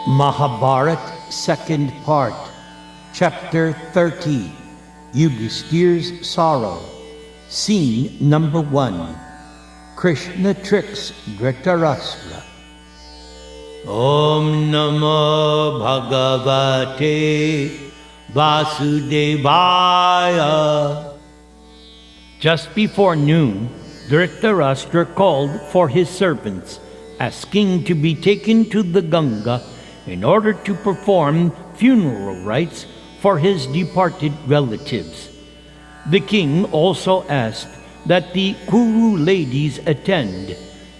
Maha-Bharata, second part, chapter 30, Yudhishthira's sorrow. Scene number 1. Krishna tricks Dhritarashtra. Om Namo Bhagavate Vasudevaya. Just before noon, Dhritarashtra called for his servants, asking to be taken to the Ganga in order to perform funeral rites for his departed relatives. The king also asked that the Kuru ladies attend,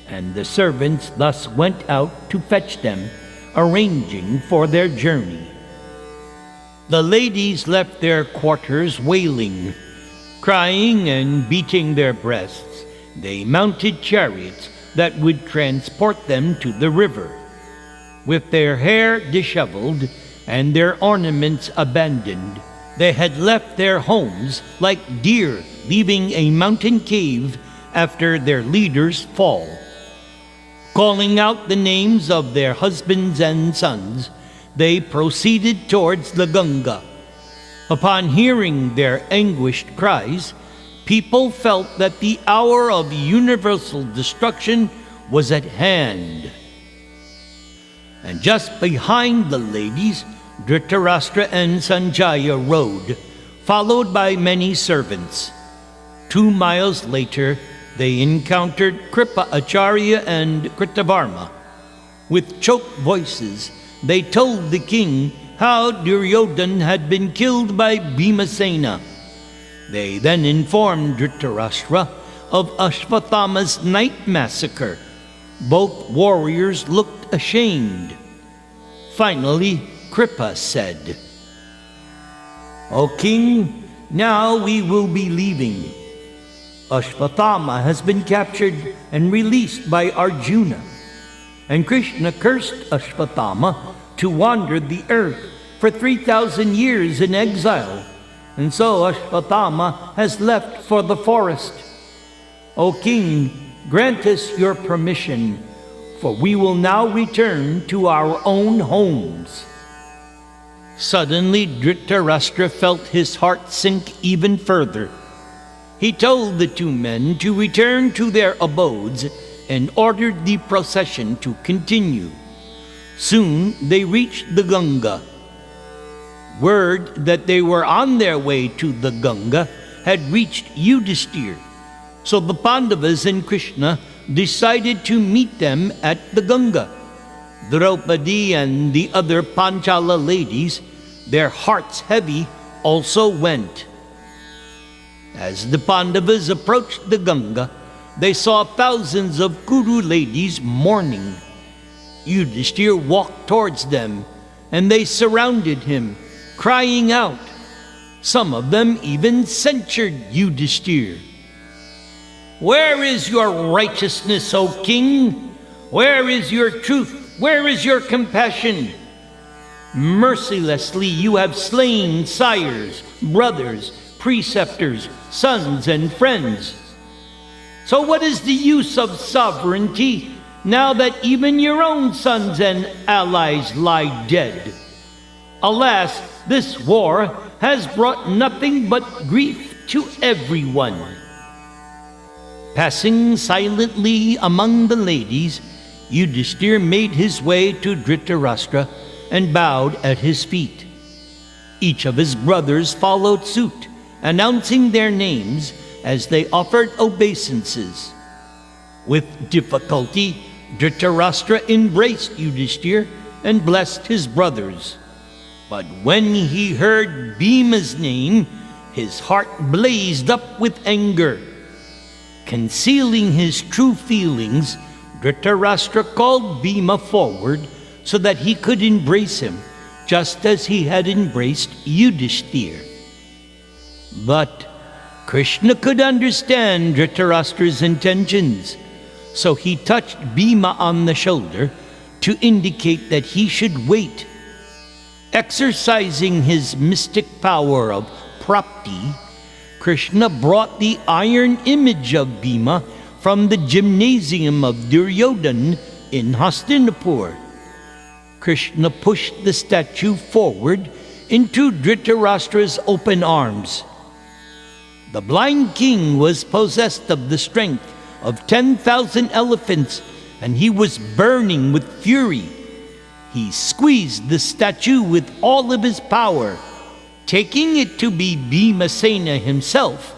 and the servants thus went out to fetch them, arranging for their journey. The ladies left their quarters wailing, crying and beating their breasts. They mounted chariots that would transport them to the river. With their hair disheveled and their ornaments abandoned, they had left their homes like deer leaving a mountain cave after their leader's fall. Calling out the names of their husbands and sons, they proceeded towards the Ganga. Upon hearing their anguished cries, people felt that the hour of universal destruction was at hand. And just behind the ladies, Dhritarashtra and Sanjaya rode, followed by many servants. 2 miles later, they encountered Kripa Acharya and Kritavarma. With choked voices, they told the king how Duryodhana had been killed by Bhimasena. They then informed Dhritarashtra of Ashvathama's night massacre. Both warriors looked ashamed. Finally, Kripa said, "O king, now we will be leaving. Ashvathama has been captured and released by Arjuna, and Krishna cursed Ashvathama to wander the earth for 3,000 years in exile, and so Ashvathama has left for the forest. O king, grant us your permission, for we will now return to our own homes." Suddenly, Dhritarashtra felt his heart sink even further. He told the 2 men to return to their abodes and ordered the procession to continue. Soon they reached the Ganga. Word that they were on their way to the Ganga had reached Yudhishthira, so the Pandavas and Krishna decided to meet them at the Ganga. Draupadi and the other Panchala ladies, their hearts heavy, also went. As the Pandavas approached the Ganga, they saw thousands of Kuru ladies mourning. Yudhishthira walked towards them, and they surrounded him, crying out. Some of them even censured Yudhishthira. "Where is your righteousness, O king? Where is your truth? Where is your compassion? Mercilessly you have slain sires, brothers, preceptors, sons, and friends. So what is the use of sovereignty now that even your own sons and allies lie dead? Alas, this war has brought nothing but grief to everyone." Passing silently among the ladies, Yudhishthira made his way to Dhritarashtra and bowed at his feet. Each of his brothers followed suit, announcing their names as they offered obeisances. With difficulty, Dhritarashtra embraced Yudhishthira and blessed his brothers. But when he heard Bhima's name, his heart blazed up with anger. Concealing his true feelings, Dhritarashtra called Bhima forward so that he could embrace him, just as he had embraced Yudhishthira. But Krishna could understand Dhritarashtra's intentions, so he touched Bhima on the shoulder to indicate that he should wait. Exercising his mystic power of prapti, Krishna brought the iron image of Bhima from the gymnasium of Duryodhana in Hastinapur. Krishna pushed the statue forward into Dhritarashtra's open arms. The blind king was possessed of the strength of 10,000 elephants, and he was burning with fury. He squeezed the statue with all of his power. Taking it to be Bhimasena himself,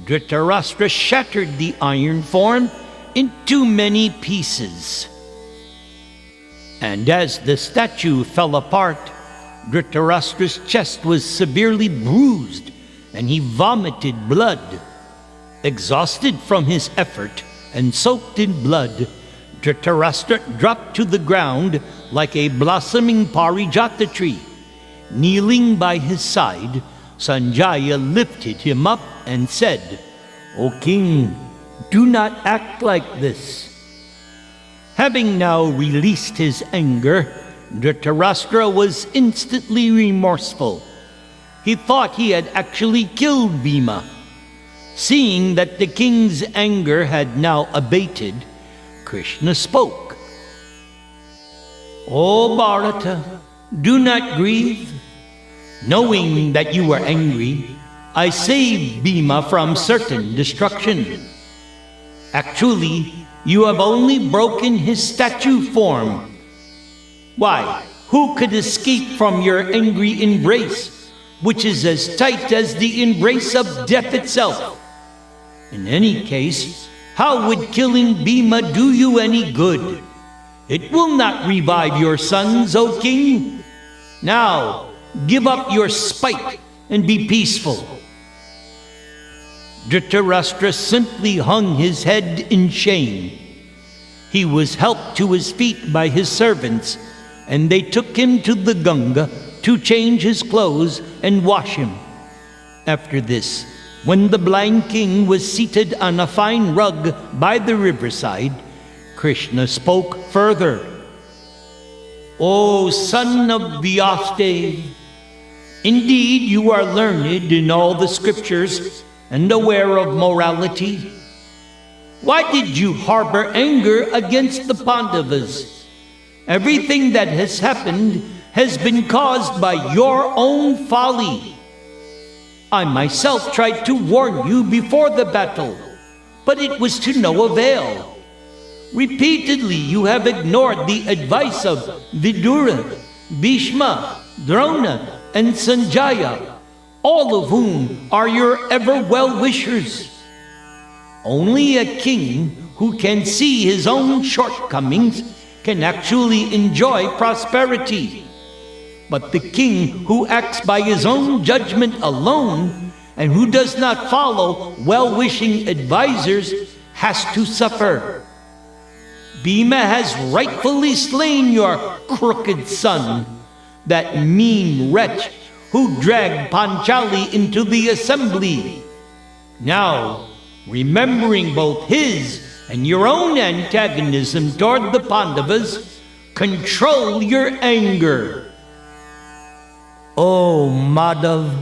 Dhritarashtra shattered the iron form into many pieces. And as the statue fell apart, Dhritarashtra's chest was severely bruised, and he vomited blood. Exhausted from his effort and soaked in blood, Dhritarashtra dropped to the ground like a blossoming parijata tree. Kneeling by his side, Sanjaya lifted him up and said, "O king, do not act like this." Having now released his anger, Dhritarashtra was instantly remorseful. He thought he had actually killed Bhima. Seeing that the king's anger had now abated, Krishna spoke. "O Bharata, do not grieve. Knowing that you were angry, I saved Bhima from certain destruction. Actually, you have only broken his statue form. Why, who could escape from your angry embrace, which is as tight as the embrace of death itself? In any case, how would killing Bhima do you any good? It will not revive your sons, O king. Now, give up your spite and be peaceful." Dhritarashtra simply hung his head in shame. He was helped to his feet by his servants, and they took him to the Ganga to change his clothes and wash him. After this, when the blind king was seated on a fine rug by the riverside, Krishna spoke further. "O son of Vyasdev, indeed you are learned in all the scriptures and aware of morality. Why did you harbor anger against the Pandavas? Everything that has happened has been caused by your own folly. I myself tried to warn you before the battle, but it was to no avail. Repeatedly you have ignored the advice of Vidura, Bhishma, Drona, and Sanjaya, all of whom are your ever well-wishers. Only a king who can see his own shortcomings can actually enjoy prosperity. But the king who acts by his own judgment alone and who does not follow well-wishing advisers has to suffer. Bhima has rightfully slain your crooked son, that mean wretch who dragged Panchali into the assembly. Now, remembering both his and your own antagonism toward the Pandavas, control your anger." "Oh, Madhav,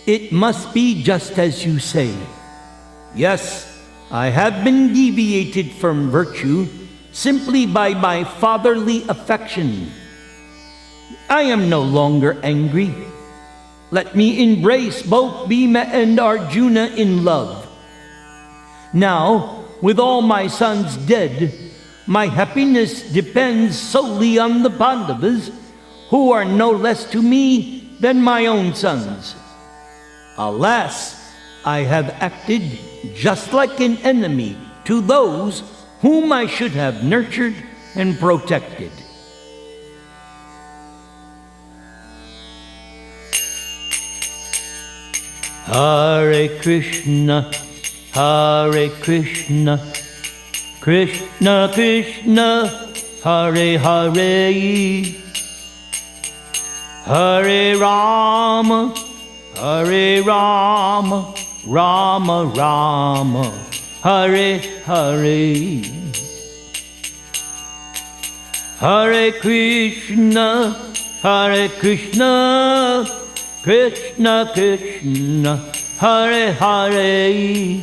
it must be just as you say. Yes, I have been deviated from virtue simply by my fatherly affection. I am no longer angry. Let me embrace both Bhima and Arjuna in love. Now, with all my sons dead, my happiness depends solely on the Pandavas, who are no less to me than my own sons. Alas, I have acted just like an enemy to those whom I should have nurtured and protected." Hare Krishna, Hare Krishna, Krishna Krishna, Hare Hare, Hare Rama, Hare Rama, Rama Rama, Hare Hare. Hare Krishna, Hare Krishna, Krishna Krishna, Hare Hare,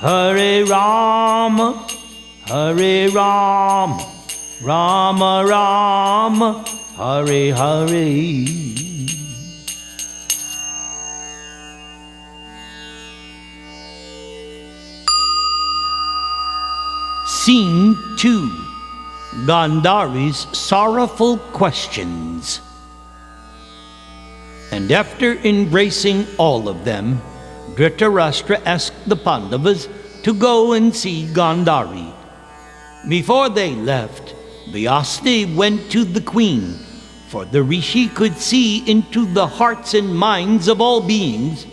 Hare Rama, Hare Rama, Rama Rama, Hare Hare. Scene 2. Gandhari's sorrowful questions. And after embracing all of them, Dhritarashtra asked the Pandavas to go and see Gandhari. Before they left, Vyasdev went to the queen, for the rishi could see into the hearts and minds of all beings,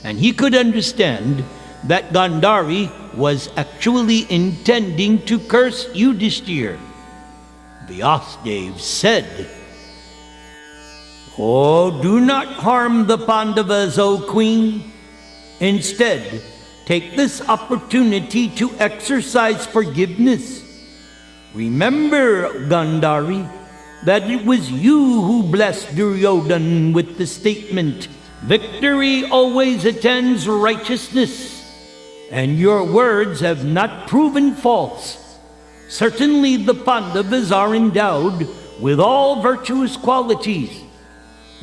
and he could understand that Gandhari was actually intending to curse Yudhishthira. Vyasdev said, "Oh, do not harm the Pandavas, O queen. Instead, take this opportunity to exercise forgiveness. Remember, Gandhari, that it was you who blessed Duryodhana with the statement, 'Victory always attends righteousness,' and your words have not proven false. Certainly the Pandavas are endowed with all virtuous qualities.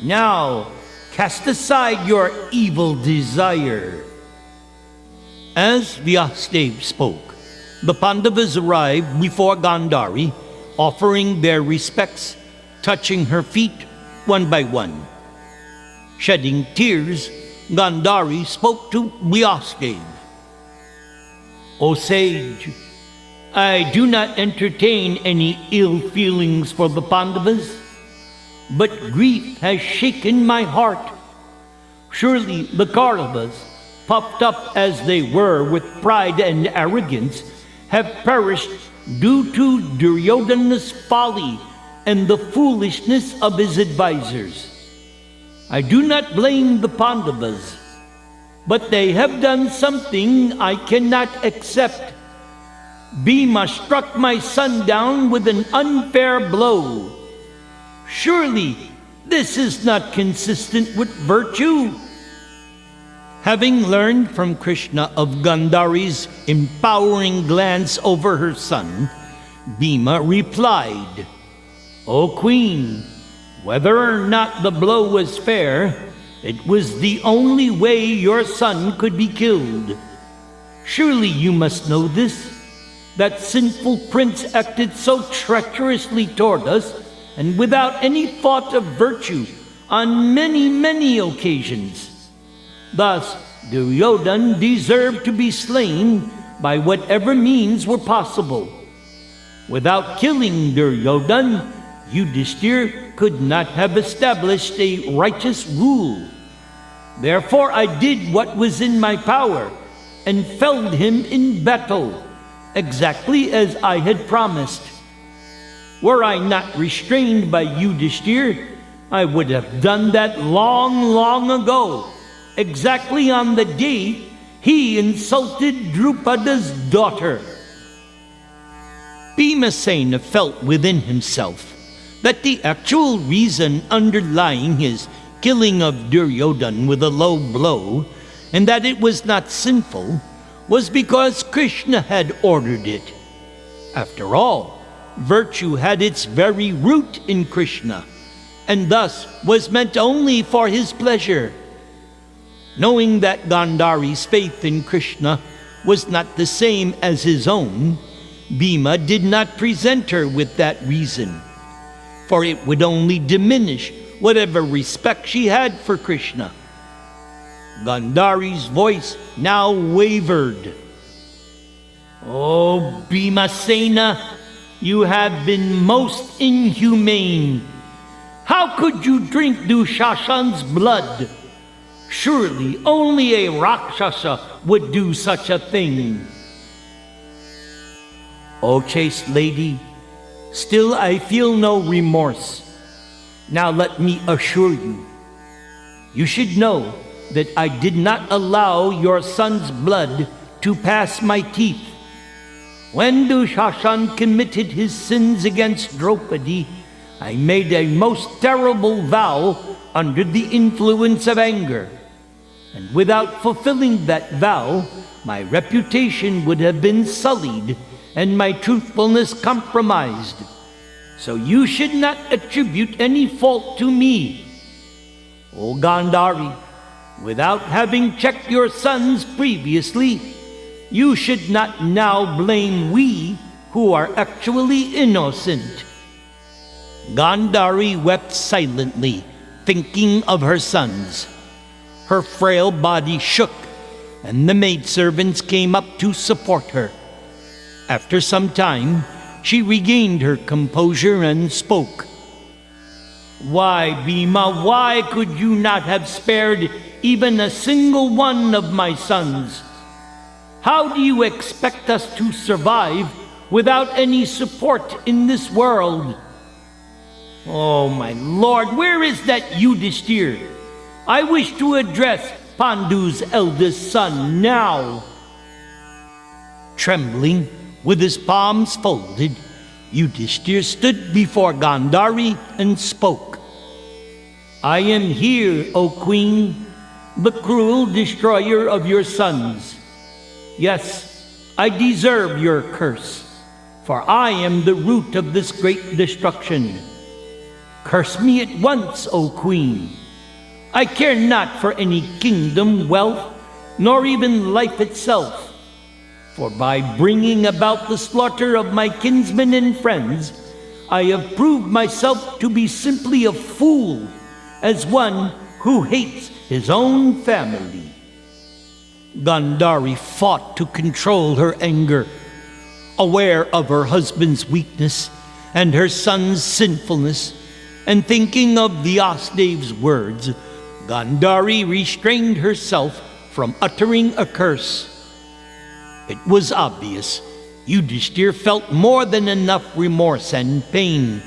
Now, cast aside your evil desire." As Vyasdev spoke, the Pandavas arrived before Gandhari, offering their respects, touching her feet one by one. Shedding tears, Gandhari spoke to Vyasdev. "O sage, I do not entertain any ill feelings for the Pandavas, but grief has shaken my heart. Surely the Kauravas, puffed up as they were with pride and arrogance, have perished due to Duryodhana's folly and the foolishness of his advisers. I do not blame the Pandavas, but they have done something I cannot accept. Bhima struck my son down with an unfair blow. Surely this is not consistent with virtue." Having learned from Krishna of Gandhari's empowering glance over her son, Bhima replied, "O queen, whether or not the blow was fair, it was the only way your son could be killed. Surely you must know this, that sinful prince acted so treacherously toward us and without any thought of virtue on many, many occasions. Thus, Duryodhana deserved to be slain by whatever means were possible. Without killing Duryodhana, Yudhishthira could not have established a righteous rule. Therefore I did what was in my power and felled him in battle, exactly as I had promised. Were I not restrained by Yudhishthira, I would have done that long, long ago, exactly on the day he insulted Drupada's daughter." Bhimasena felt within himself that the actual reason underlying his killing of Duryodhana with a low blow, and that it was not sinful, was because Krishna had ordered it. After all, virtue had its very root in Krishna, and thus was meant only for his pleasure. Knowing that Gandhari's faith in Krishna was not the same as his own, Bhima did not present her with that reason, for it would only diminish whatever respect she had for Krishna. Gandhari's voice now wavered. "Oh, Bhimasena, you have been most inhumane. How could you drink Dushashan's blood? Surely only a Rakshasa would do such a thing." "O chaste lady, still I feel no remorse. Now let me assure you. You should know that I did not allow your son's blood to pass my teeth. When Dushashan committed his sins against Draupadi, I made a most terrible vow under the influence of anger. And without fulfilling that vow, my reputation would have been sullied and my truthfulness compromised. so you should not attribute any fault to me. O Gandhari, without having checked your sons previously, you should not now blame we who are actually innocent." Gandhari wept silently, thinking of her sons. Her frail body shook, and the maidservants came up to support her. After some time, she regained her composure and spoke. "Why, Bhima, why could you not have spared even a single one of my sons? How do you expect us to survive without any support in this world?" "Oh, my lord, where is that Yudhishthira? I wish to address Pandu's eldest son now." Trembling, with his palms folded, Yudhishthira stood before Gandhari and spoke. "I am here, O queen, the cruel destroyer of your sons. Yes, I deserve your curse, for I am the root of this great destruction. Curse me at once, O queen. I care not for any kingdom, wealth, nor even life itself. For by bringing about the slaughter of my kinsmen and friends, I have proved myself to be simply a fool, as one who hates his own family." Gandhari fought to control her anger. Aware of her husband's weakness and her son's sinfulness, and thinking of Vyasdev's words, Gandhari restrained herself from uttering a curse. It was obvious Yudhishthira felt more than enough remorse and pain.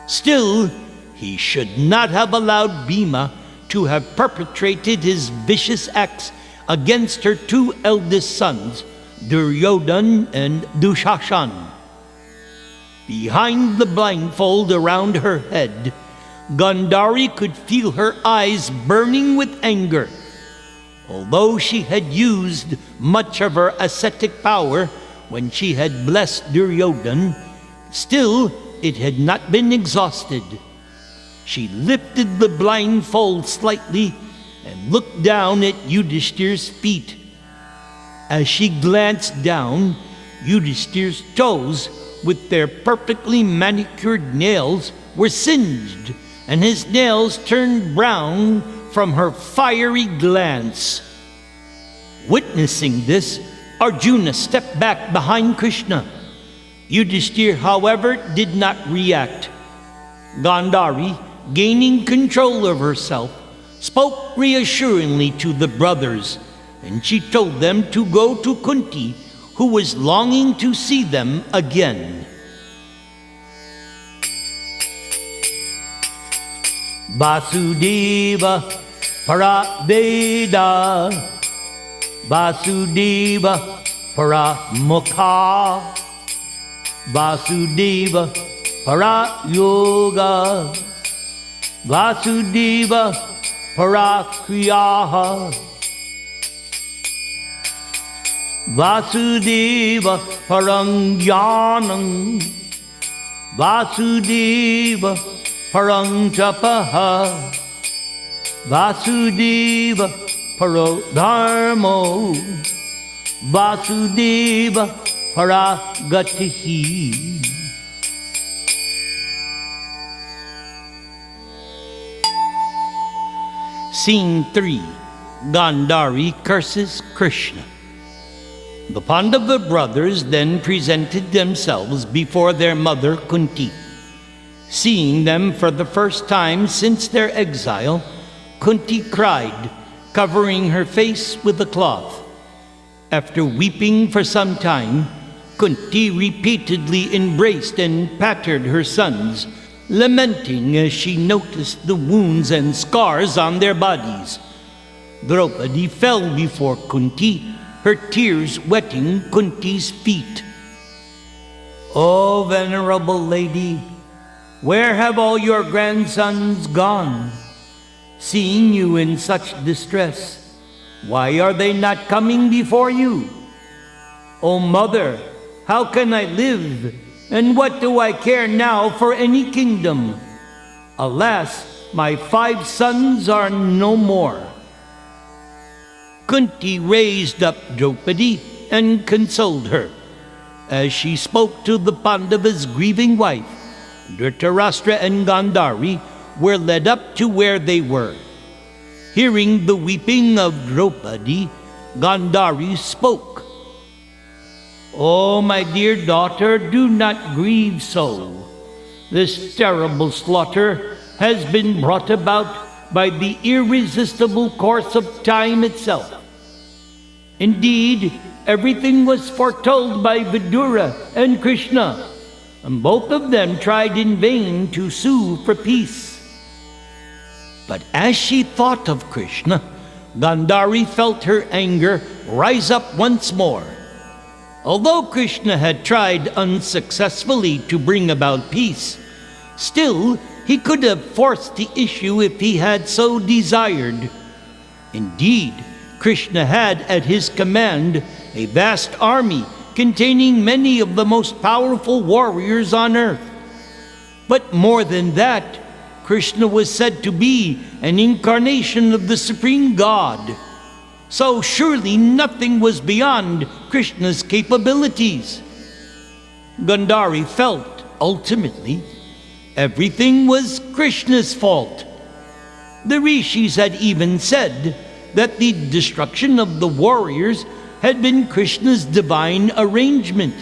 Still, he should not have allowed Bhima to have perpetrated his vicious acts against her two eldest sons, Duryodhan and Dushashan. Behind the blindfold around her head, Gandhari could feel her eyes burning with anger. Although she had used much of her ascetic power when she had blessed Duryodhan, still it had not been exhausted. She lifted the blindfold slightly and looked down at Yudhishthira's feet. As she glanced down, Yudhishthira's toes, with their perfectly manicured nails, were singed, and his nails turned brown from her fiery glance. Witnessing this, Arjuna stepped back behind Krishna. Yudhishthira, however, did not react. Gandhari, gaining control of herself, spoke reassuringly to the brothers, and she told them to go to Kunti, who was longing to see them again. Vasudeva Paraveda, Vasudeva Paramukha, Vasudeva Parayoga, Vasudeva Parakriyaha, Vasudeva Parangyanam, Vasudeva Parantapaha, Vasudeva Parodharmo, Vasudeva Paragatihi. Scene 3. Gandhari curses Krishna. The Pandava brothers then presented themselves before their mother Kunti. Seeing them for the first time since their exile, Kunti cried, covering her face with a cloth. After weeping for some time, Kunti repeatedly embraced and patted her sons, lamenting as she noticed the wounds and scars on their bodies. Draupadi fell before Kunti, her tears wetting Kunti's feet. "O venerable lady, where have all your grandsons gone? Seeing you in such distress, why are they not coming before you? O mother, how can I live And what do I care now for any kingdom? Alas, my 5 sons are no more." Kunti raised up Draupadi and consoled her. As she spoke to the Pandava's grieving wife, Dhritarashtra and Gandhari were led up to where they were. Hearing the weeping of Draupadi, Gandhari spoke. "Oh, my dear daughter, do not grieve so. This terrible slaughter has been brought about by the irresistible course of time itself. Indeed, everything was foretold by Vidura and Krishna, and both of them tried in vain to sue for peace." But as she thought of Krishna, Gandhari felt her anger rise up once more. Although Krishna had tried unsuccessfully to bring about peace, still he could have forced the issue if he had so desired. Indeed, Krishna had at his command a vast army containing many of the most powerful warriors on earth. But more than that, Krishna was said to be an incarnation of the Supreme God. So surely nothing was beyond Krishna's capabilities. Gandhari felt, ultimately, everything was Krishna's fault. The rishis had even said that the destruction of the warriors had been Krishna's divine arrangement.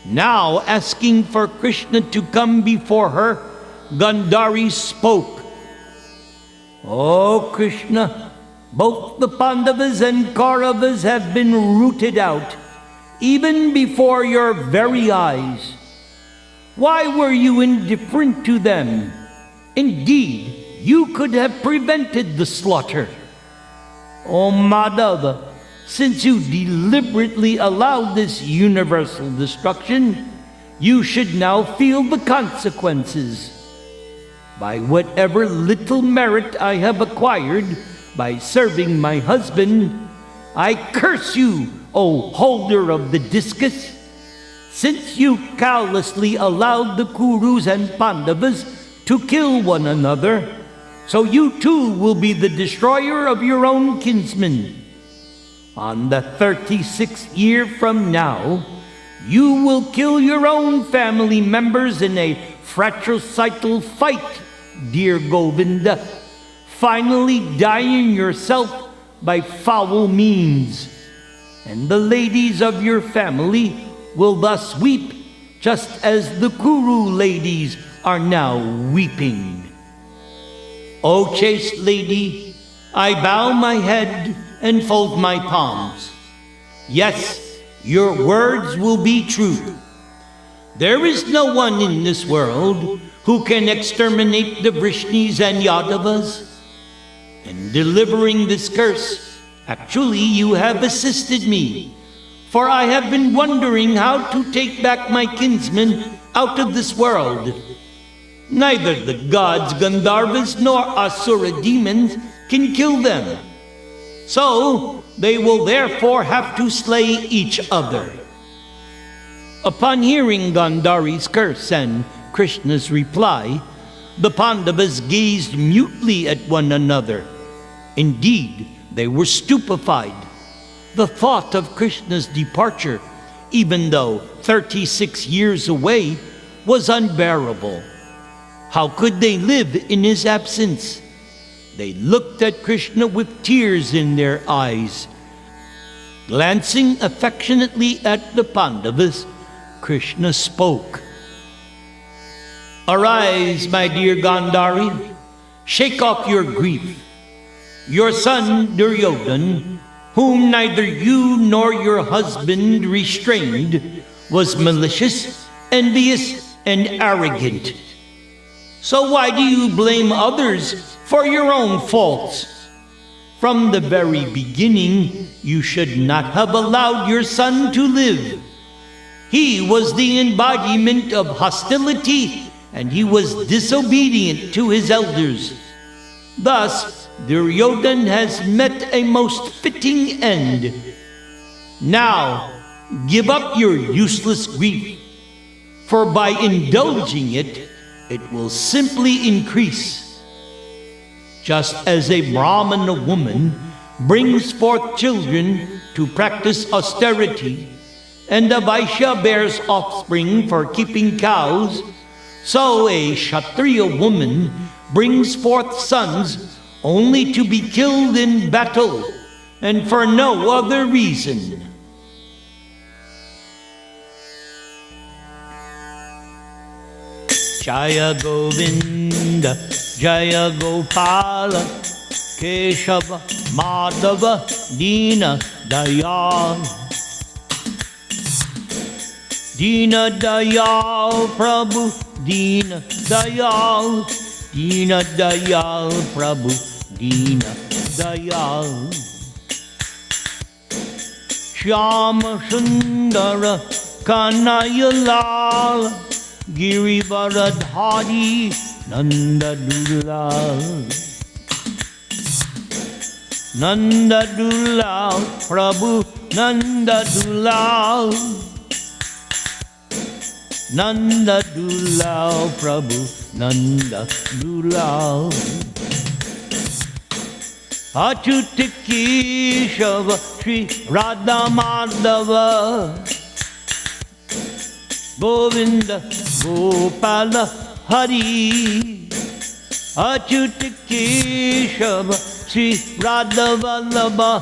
Now, asking for Krishna to come before her, Gandhari spoke. "Oh Krishna, both the Pandavas and Kauravas have been rooted out, even before your very eyes. Why were you indifferent to them? Indeed, you could have prevented the slaughter. O Madhava, since you deliberately allowed this universal destruction, you should now feel the consequences. By whatever little merit I have acquired by serving my husband, I curse you, O holder of the discus. Since you callously allowed the Kurus and Pandavas to kill one another, so you too will be the destroyer of your own kinsmen. On the 36th year from now, you will kill your own family members in a fratricidal fight, dear Govinda, finally dying yourself by foul means. And the ladies of your family will thus weep, just as the Kuru ladies are now weeping. O chaste lady, I bow my head and fold my palms. Yes, your words will be true. There is no one in this world who can exterminate the Vrishnis and Yadavas. In delivering this curse, actually you have assisted me, for I have been wondering how to take back my kinsmen out of this world. Neither the gods, Gandharvas, nor Asura demons can kill them. So they will therefore have to slay each other." Upon hearing Gandhari's curse and Krishna's reply, the Pandavas gazed mutely at one another. Indeed, they were stupefied. The thought of Krishna's departure, even though 36 years away, was unbearable. How could they live in his absence? They looked at Krishna with tears in their eyes. Glancing affectionately at the Pandavas, Krishna spoke. "Arise, my dear Gandhari, shake off your grief. Your son Duryodhan, whom neither you nor your husband restrained, was malicious, envious, and arrogant. So why do you blame others for your own faults? From the very beginning, you should not have allowed your son to live. He was the embodiment of hostility, and he was disobedient to his elders. Thus, Duryodhan has met a most fitting end. Now, give up your useless grief, for by indulging it, it will simply increase. Just as a Brahmana woman brings forth children to practice austerity, and a Vaishya bears offspring for keeping cows, so a Kshatriya woman brings forth sons only to be killed in battle, and for no other reason. Jaya Govinda, Jaya Gopala, Keshava, Madhava, Dina Dayal. Dina Dayal Prabhu, Dina Dayal, Dina Dayal Prabhu, Dina Dayal. Shyama Sundara Kanayalal, Girivaradhari Nanda Dulal. Nanda Dulal Prabhu, Nanda Dulal. Nanda Dulal Prabhu, Nanda Dulal. Achyuta Keshava Shri Radha Madhava, Govinda Gopala Hari. Achyuta Keshava Shri Radha Vallabha,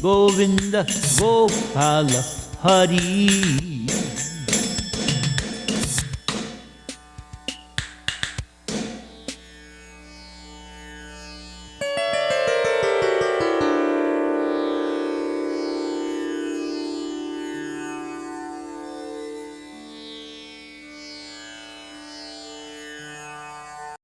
Govinda Gopala Hari.